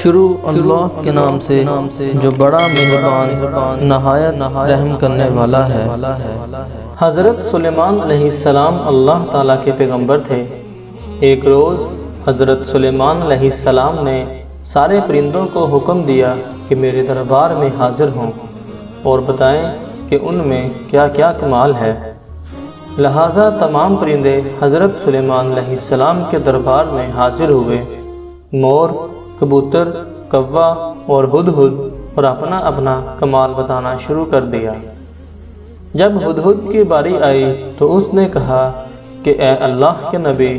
شروع اللہ کے نام سے جو بڑا مہربان نہایت رحم کرنے والا ہے۔ حضرت سلیمان علیہ السلام اللہ تعالیٰ کے پیغمبر تھے۔ ایک روز حضرت سلیمان علیہ السلام نے سارے پرندوں کو حکم دیا کہ میرے دربار میں حاضر ہوں اور بتائیں کہ ان میں کیا کیا کمال ہے۔ لہٰذا تمام پرندے حضرت سلیمان علیہ السلام کے دربار میں حاضر ہوئے۔ مور، کبوتر، کوا اور ہدہد اور اپنا اپنا کمال بتانا شروع کر دیا۔ جب ہدہد کی باری آئی تو اس نے کہا کہ اے اللہ کے نبی،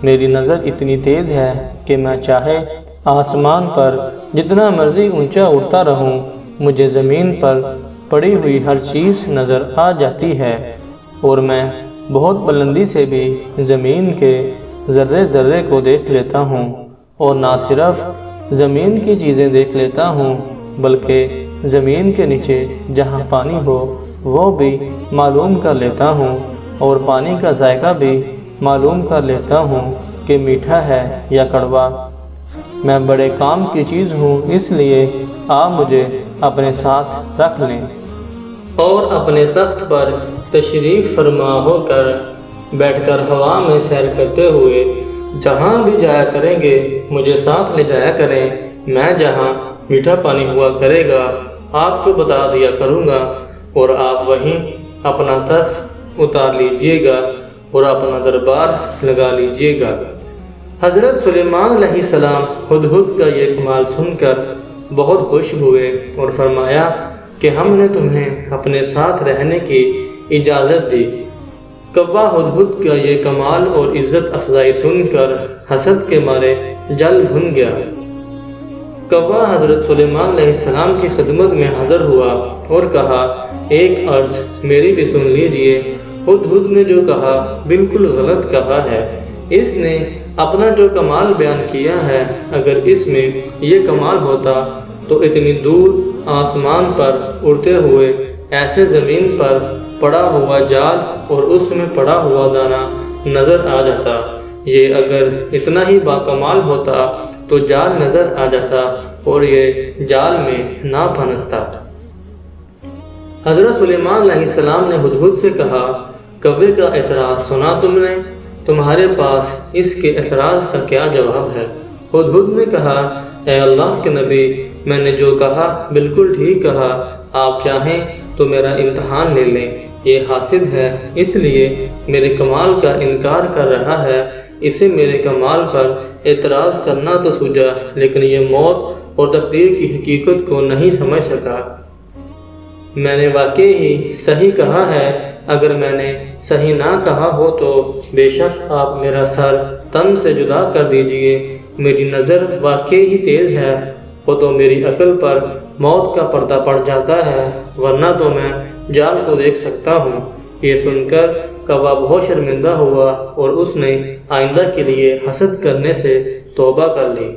میری نظر اتنی تیز ہے کہ میں چاہے آسمان پر جتنا مرضی اونچا اڑتا رہوں، مجھے زمین پر پڑی ہوئی ہر چیز نظر آ جاتی ہے، اور میں بہت بلندی سے بھی زمین کے ذرے ذرے کو دیکھ لیتا ہوں، اور نہ صرف زمین کی چیزیں دیکھ لیتا ہوں بلکہ زمین کے نیچے جہاں پانی ہو وہ بھی معلوم کر لیتا ہوں، اور پانی کا ذائقہ بھی معلوم کر لیتا ہوں کہ میٹھا ہے یا کڑوا۔ میں بڑے کام کی چیز ہوں، اس لیے آپ مجھے اپنے ساتھ رکھ لیں اور اپنے تخت پر تشریف فرما ہو کر بیٹھ کر ہوا میں سیر کرتے ہوئے جہاں بھی جایا کریں گے مجھے ساتھ لے جایا کریں۔ میں جہاں میٹھا پانی ہوا کرے گا آپ کو بتا دیا کروں گا، اور آپ وہیں اپنا تخت اتار لیجئے گا اور اپنا دربار لگا لیجئے گا۔ حضرت سلیمان علیہ السلام ہدہد کا یہ کمال سن کر بہت خوش ہوئے اور فرمایا کہ ہم نے تمہیں اپنے ساتھ رہنے کی اجازت دی۔ کوا ہدہد کا یہ کمال اور عزت افزائی سن کر حسد کے مارے جل بھن گیا۔ کوا حضرت سلیمان علیہ السلام کی خدمت میں حاضر ہوا اور کہا، ایک عرض میری بھی سن لیجئے۔ ہدہد نے جو کہا بالکل غلط کہا ہے۔ اس نے اپنا جو کمال بیان کیا ہے، اگر اس میں یہ کمال ہوتا تو اتنی دور آسمان پر اڑتے ہوئے ایسے زمین پر پڑا ہوا جال اور اس میں پڑا ہوا دانہ نظر آ جاتا۔ یہ اگر اتنا ہی باکمال ہوتا تو جال نظر آ جاتا اور یہ جال میں نہ پھنستا۔ حضرت سلیمان علیہ السلام نے ہدہد سے کہا، کوے کا اعتراض سنا تم نے؟ تمہارے پاس اس کے اعتراض کا کیا جواب ہے؟ ہدہد نے کہا، اے اللہ کے نبی، میں نے جو کہا بالکل ٹھیک کہا۔ آپ چاہیں تو میرا امتحان لے لیں، یہ حاسد ہے اس لیے میرے کمال کا انکار کر رہا ہے۔ اسے میرے کمال پر اعتراض کرنا تو سوجا، لیکن یہ موت اور تقدیر کی حقیقت کو نہیں سمجھ سکا۔ میں نے واقعی ہی صحیح کہا ہے، اگر میں نے صحیح نہ کہا ہو تو بے شک آپ میرا سر تن سے جدا کر دیجئے۔ میری نظر واقعی ہی تیز ہے، وہ تو میری عقل پر موت کا پردہ پڑ جاتا ہے، ورنہ تو میں جال کو دیکھ سکتا ہوں۔ یہ سن کر کوا بہت شرمندہ ہوا اور اس نے آئندہ کے لیے حسد کرنے سے توبہ کر لی۔